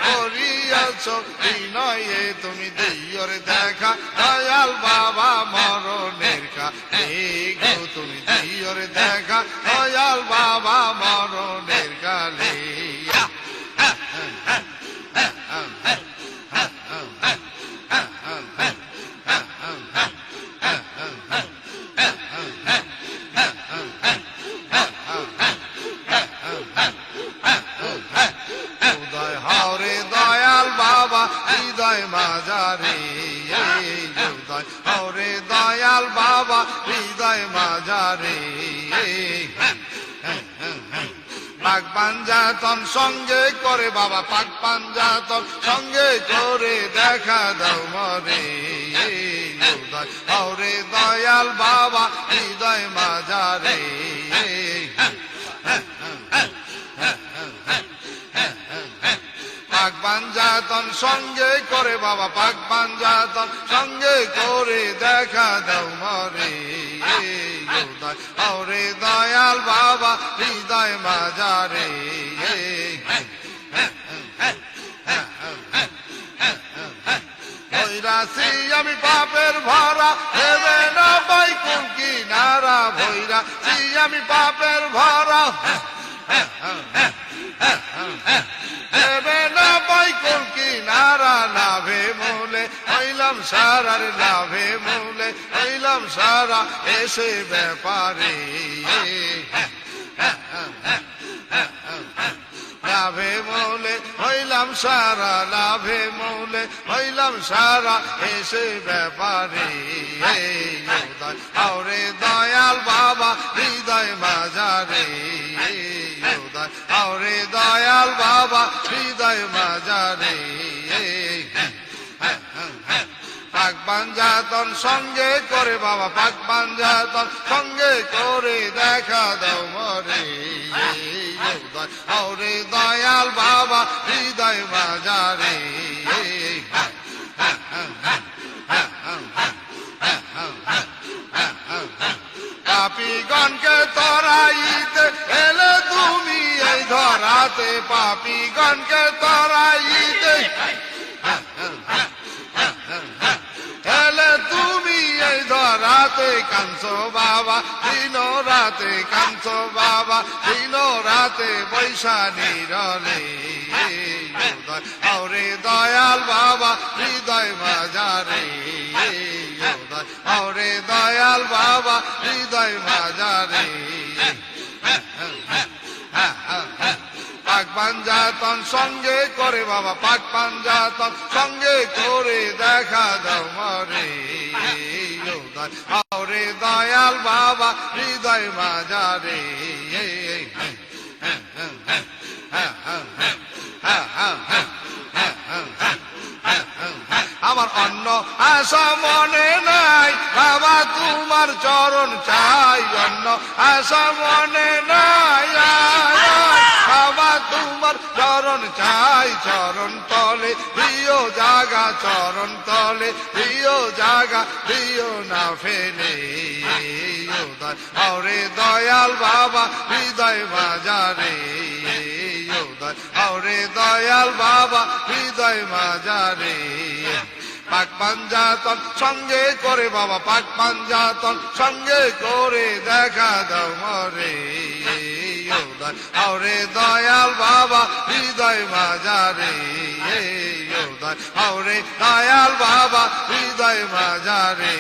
Speaker 1: করিয়াছো বিনয়ে তুমি দিওর দেখা দয়াল বাবা মরণের কালে গো তুমি দিওর দেখা দয়াল বাবা মরণের কালে হৃদয় মাঝারে ওরে দয়াল বাবা হৃদয় মাঝারে পাক পাঞ্জাতন সঙ্গে করে বাবা পাক পাঞ্জাতন সঙ্গে করে দেখা দাও মরে ওরে দয়াল বাবা হৃদয় মাঝারে পাক পাঞ্জাতন সঙ্গে করে বাবা পাক পাঞ্জাতন সঙ্গে করে দেখা দাও মরে ওরে দয়াল বাবা হৃদয় মাঝারে ভৈরাসি আমি পাপের ভরা দেবে না পাই কোন কিনারা ভৈরাসি আমি পাপের ভরা দেবে না পাই কোন কিনারা লাভে মূলে হইলাম সারার লাভে মূলে হইলাম সারা এসে ব্যাপারে লাভে মূলে হইলাম সারা লাভে মূলে হইলাম সারা এসে ব্যাপারে আরে দয়াল বাবা হৃদয় মাঝারে আরে দয়াল বাবা হৃদয় মাঝারে পাক পাঞ্জাত পাঞ্জাতন সঙ্গে করে বাবা পাক পাঞ্জাতন সঙ্গে করে দেখা দাও মরে ওরে দয়াল বাবা হৃদয় বাজারে পাপীগণকে তরাইতে এলে তুমি এই ধরাতে পাপীগণকে তরাইতে এলে তুমি এই ধরাতে কাঁদছো বাবা দিন রাতে কাঁদছো বাবা দিন রাতে বৈশানী রলে ওরে দয়াল বাবা হৃদয় বাজারে ওরে দয়াল বাবা হৃদয় বাজারে পাক পাঞ্জাতন সঙ্গে করে বাবা পাক পাঞ্জাতন সঙ্গে করে দেখা দাও মরে ওরে দয়াল বাবা হৃদয় বাজারে আমার অন্য আশা মনে নাই বাবা তোমার চরণ চাই অন্য আশা মনে নাই বাবা তোমার চরণ চাই চরণ তলে প্রিয় জাগা চরণ তলে প্রিয় জাগা প্রিয় না ফেলে ওরে দয়াল বাবা হৃদয় বাজারে ওরে দয়াল বাবা হৃদয় বাজারে পাক পাঞ্জাতন সঙ্গে করে বাবা পাক পাঞ্জাতন সঙ্গে করে দেখা দাও মরে ওরে দয়াল বাবা হৃদয় বাজারে ওরে দয়াল বাবা হৃদয় বাজারে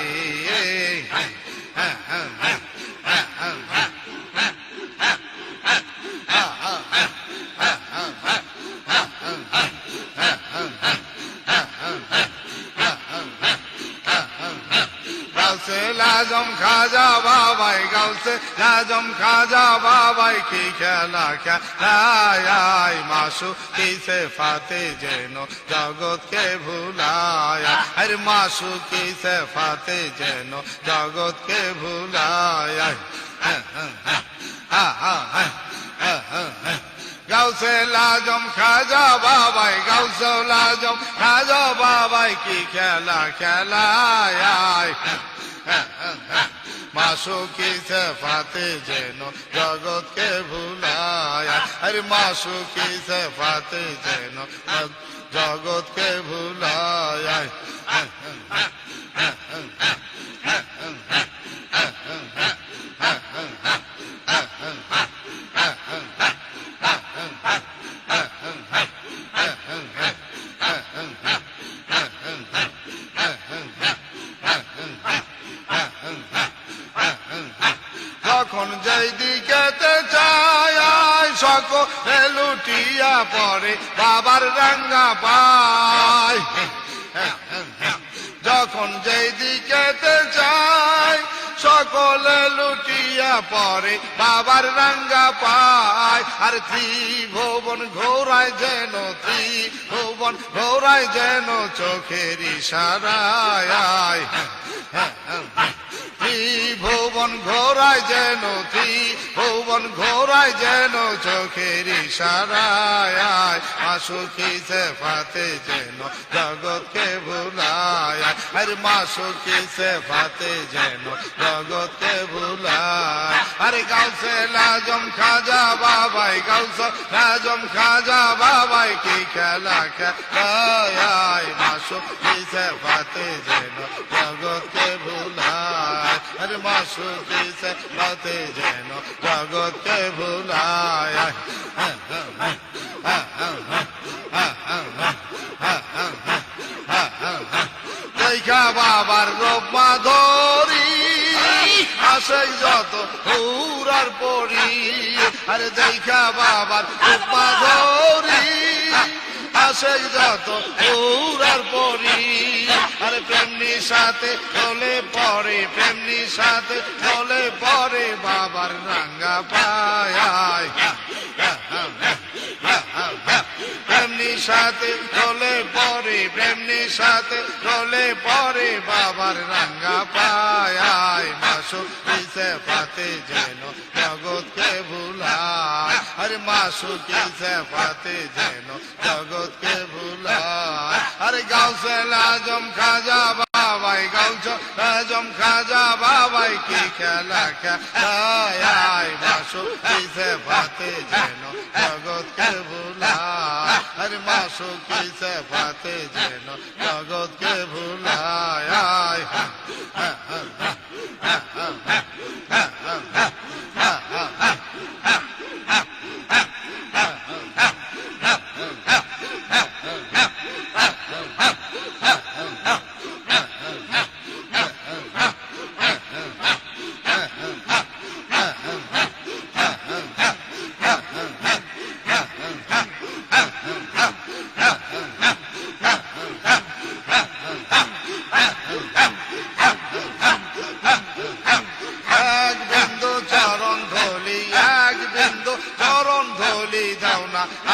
Speaker 1: লাজম খাজা বাবাই গাউসে লাজম খাজা বাবাই কি খেলা খেলায় মাসু কিসে ফাতে যেন জগৎকে ভুলায় আরে মাসু কিসে ফাতে যেন জগৎকে ভুলায় গাউসে লাজম খাজা বাবাই গাউসে লাজম খাজা বাবাই কি খেলা খেলায় মাসু কিসে ফাতে যেন জগৎকে ভুলায় আরে মাসু কিসে ফাতে যেন জগৎকে ভুলায় যখন যেই দিকেতে চায় সকলে লুটিয়া পড়ে বাবার রাঙ্গা পায় যখন যেই দিকেতে চায় সকলে লুটিয়া পড়ে বাবার রাঙ্গা পায় আর ত্রিভুবন ঘোরায় যেন ত্রিভুবন ঘোরায় যেন চোখের ইশারায় ত্রিভুবন ঘোরায় যেন ত্রিভুবন ঘোরায় যেন চোখের ইশারায় মাসু কিসে ফাতে যেন জগৎকে ভুলায় আরে মাসু কিসে ফাতে যেন জগৎকে ভুলায় আরে গাউসে লাজম খাজা বাবাই গাউসে লাজম খাজা বাবাই কি খেলা খেলায় মাসু কিসে ফাতে যেন জগৎকে ভুলায় আরে মাসু কিসে ফাতে যেন জগৎকে ভুলায় দেখা বাবার রূপ মাধুরী আসে যত পুরার পরি আরে দেখা বাবার রূপ মাধুরী আসে যত পুরার পরি আরে প্রেমনি সাথে চলে পরে প্রেমনি সাথে চলে পরে বাবার রাঙ্গা পায় প্রেমনি সাথে রোলে পরে প্রেমনি সাথে রোলে পরে বাবার রাঙ্গা পায় মাসুক কিসে পাতে যেন জগৎকে ভুলায় আরে মাসুক কিসে পাতে যেন জগৎকে ভুলায় আরে গাউসে আজম খাজা বাবাই গাউসে আজম খাজা বাবাই কি খেলা খেলায় মাসুক কিসে পাতে যেন জগৎকে ভুলায় আরে মাসুক কিসে পাতে যেন জগৎকে ভুলায়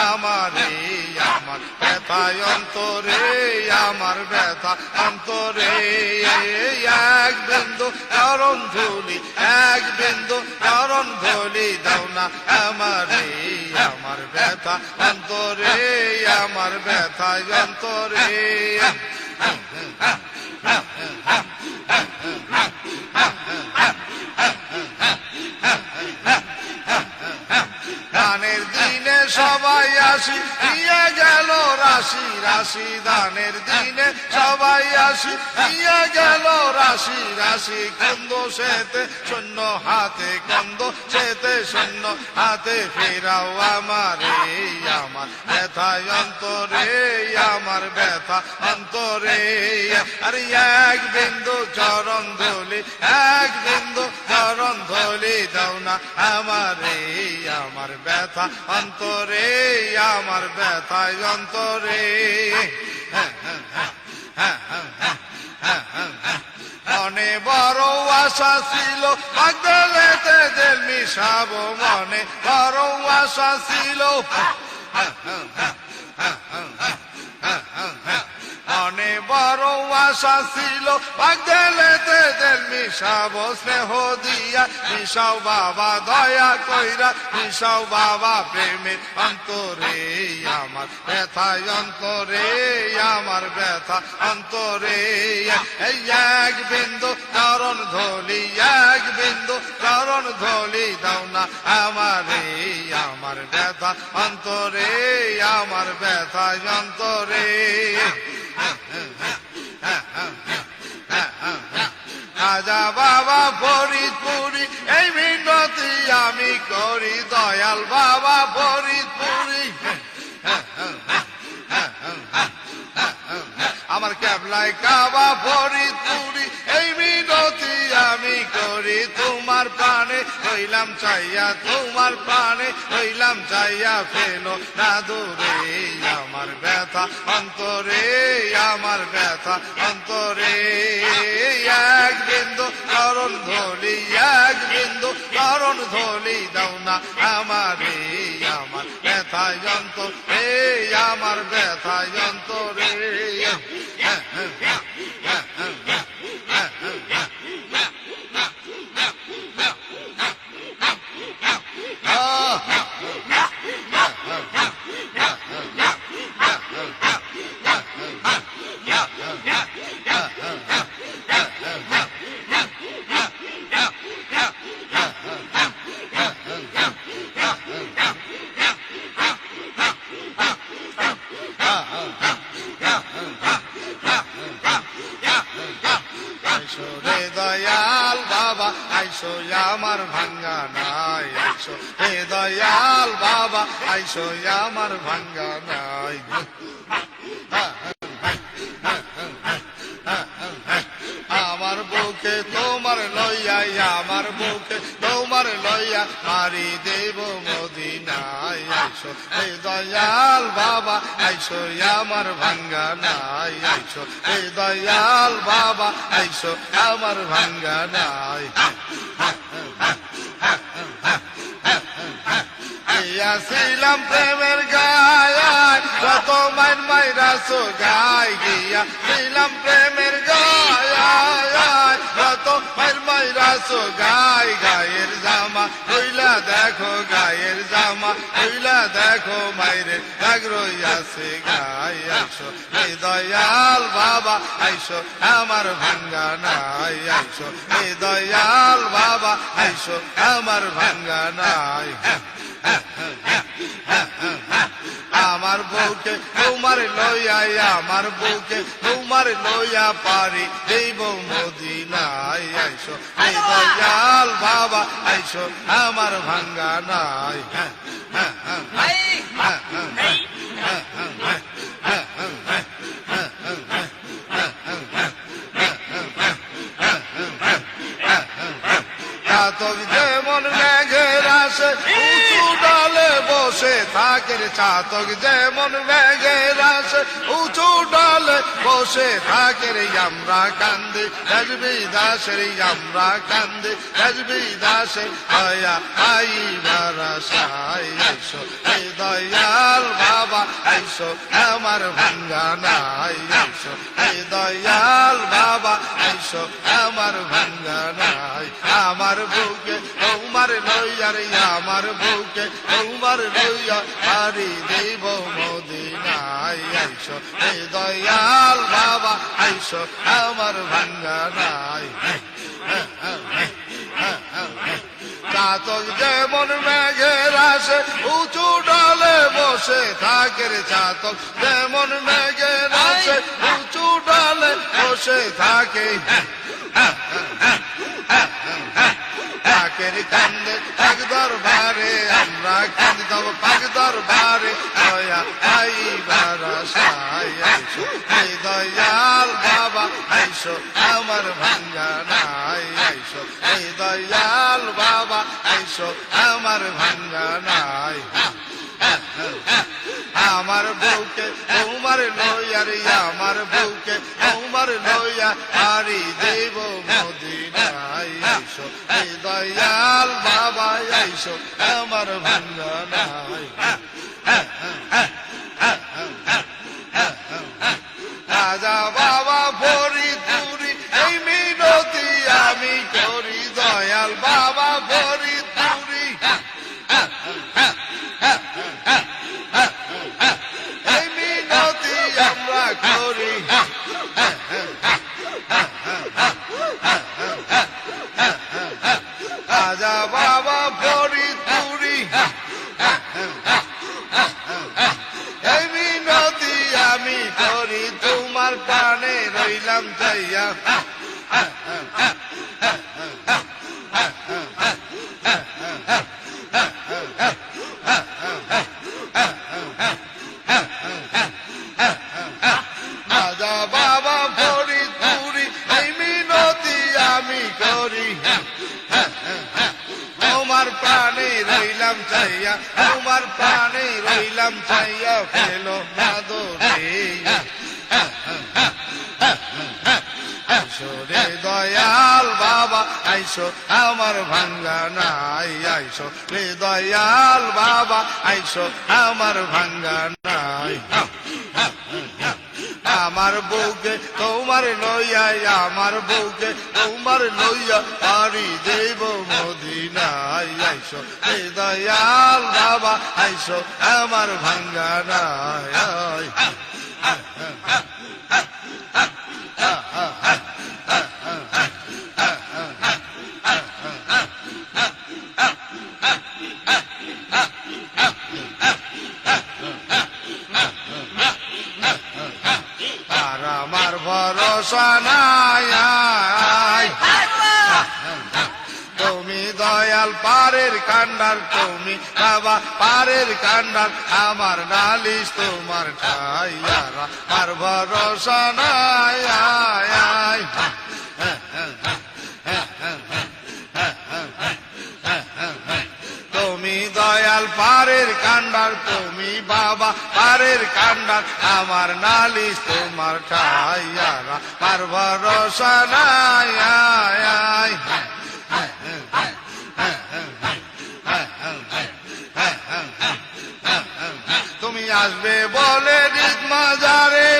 Speaker 1: আমারে আমার ব্যথায় অন্তরে আমার ব্যথা অন্তরে এক বিন্দু চরণ ধুলি এক বিন্দু চরণ ধুলি দাও না আমারে আমার ব্যথা অন্তরে আমার ব্যথায় অন্তরে দানের দিনে সবাই আসি দিয়ে গেল রাশি রাশি দানের দিনে সবাই আসি দিয়ে গেল রাশি রাশি কন্দ সেতে শূন্য হাতে কন্দ সেতে শূন্য হাতে ফেরাও আমারে আমার ব্যথায় অন্তরে আমার ব্যথা অন্তরে আরে এক বিন্দু চরণ ধুলি এক বিন্দু চরণ ধুলি দাও না আমারে আমার ব্যথা অন্তরে আমার ব্যথায় অন্তরে মনে বড় আশা ছিল পাগলেতে দিল মিশাবো মনে বড় আশা ছিল মনে বড় আশা ছিল পাগলেতে দিল মিশাবো স্নেহ দিয়া মিশাও বাবা দয়া কইরা মিশাও বাবা প্রেমের অন্তরে আমার ব্যথায় অন্তরে আমার ব্যথা অন্তরে এই এক বিন্দু চরণ ধুলি এক বিন্দু চরণ ধুলি দাও না আমারে আমার ব্যথা অন্তরে আমার ব্যথায় অন্তরে খাজা বাবা ফরিদপুরি এই মিনতি আমি করি দয়াল বাবা ফরিদপুরি আমার ক্যাবলায় কাবা ফরিদপুরি এই মিনতি আমি করি তোমার প্রাণে হইলাম চাইয়া তোমার প্রাণে হইলাম চাইয়া ফেলো না দূরে আমার ব্যথা অন্তরে আমার ব্যথা অন্তরে এক বিন্দু চরণ ধুলি এক বিন্দু চরণ ধুলি দাও না আমারে আমার ব্যথায় অন্তরে আমার ব্যথায় অন্তরে দয়াল বাবা আইসো আমার ভাঙ্গা নাই আইসো হে দয়াল বাবা আইসো আমার ভাঙ্গা নাই আমার বুকে তোমার লইয়া আমার বুকে তোমার লইয়া মারি দেব মদিনায় আইসো হে দয়াল বাবা আইসো আমার ভাঙ্গা নাই আইসো হে দয়াল বাবা আইসো আমার ভাঙ্গা নাই গিয়াছিলাম প্রেমের গায় যত মাইর মাইরাছো গায় গিয়াছিলাম প্রেমের গায় যত মাইর মাইরাছো গায় গায়ের জামা কইলা দেখো গায়ের জামা কইলা দেখো মাইরে দাগ রইয়াছে গায় আইসো এই দয়াল বাবা আইসো আমার ভাঙ্গা নাই আইসো এই দয়াল বাবা আইসো আমার ভাঙ্গা নাই আমার বউকে তোমার লইয়া আমার বউকে তোমার লইয়া পারি দেব মদিনায় আইসো এই দয়াল বাবা আইসো আমার ভাঙ্গা নাই চাতক যেমন মেঘের আসে উঁচু ডালে বসে থাকে রে চাতক যেমন মেঘের আসে উঁচু ডালে বসে থাকে রে আমরা কান্দে রাজবি দাসের আমরা কান্দে রাজবি দাসের দয়া আই বারাসাই আইসো এই দয়াল বাবা আইসো আমার ভাঙ্গা নাই আইসো এই দয়াল বাবা আইসো আমার ভাঙ্গা নাই আমার বউকে তোমার লইয়া রে আমার বউকে তোমার লইয়া হারি দেব মদিনায় আইসো এই দয়াল বাবা আইসো আমার ভাঙ্গা নাই চাতক যেমন মেঘের আসে উঁচু ডালে বসে থাকে রে চাতক যেমন মেঘের আসে উঁচু ডালে বসে থাকে পাকের কান্দে পাক দরবারে আমরা কান্দি তব পাক দরবারে দয়া আই বারাসাই আইসো এই দয়াল বাবা আইসো আমার ভাঙ্গা নাই আইসো এই দয়াল বাবা আইসো আমার ভাঙ্গা নাই আমার বউকে তোমার লইয়া রে আমার বউকে তোমার লইয়া হারি দেব মদিনায় আইসো এই দয়াল বাবা আইসো আমার ভাঙ্গা নাই রাজা বাবা ফরিদ পুরি এই মিনতি আমি করি দয়াল বাবা ফরিদ পুরি এই মিনতি আমরা করি রাজা বাবা ফরিদ পুরি এই মিনতি আমি করি তোমার প্রাণে রইলাম চাইয়া রাজা বাবা ফরিদ পুরি এই মিনতি আমি করি তোমার প্রাণে রইলাম চাইয়া তোমার প্রাণে রইলাম চাইয়া ফেলো মাদরে আইসো রে দয়াল বাবা আইসো আমার ভাঙ্গা নাই আইসো রে দয়াল বাবা আইসো আমার ভাঙ্গা নাই আমার বউকে তোমার লইয়া আমার বউকে তোমার লইয়া পারি দেব মদিনায় আইসো এই দয়াল বাবা আইসো আমার ভাঙ্গা নাই আর আমার ভরসা নাই তুমি দয়াল পারের কান্ডার তুমি বাবা পারের কান্ডার আমার নালিশ তোমার ঠাই আর ভরসা নাই তুমি দয়াল পারের কান্ডার তুমি বাবা পারের কান্ডার আমার নালিশ তোমার ঠাই আর ভরসা নাই আসবে বলে ঈদ মাজারে,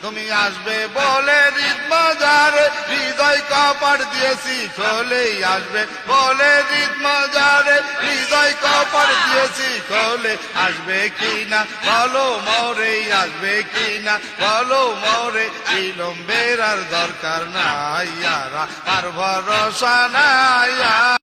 Speaker 1: তুমি আসবে বলে ঈদ মাজারে, হৃদয় কপাট দিয়েছি খোলে, আসবে বলে ঈদ মাজারে, হৃদয় কপাট দিয়েছি খোলে, আসবে কিনা বলো মোরে, আসবে কিনা বলো মোরে, বিলম্বের আর দরকার নাই, আর ভরসা নাই।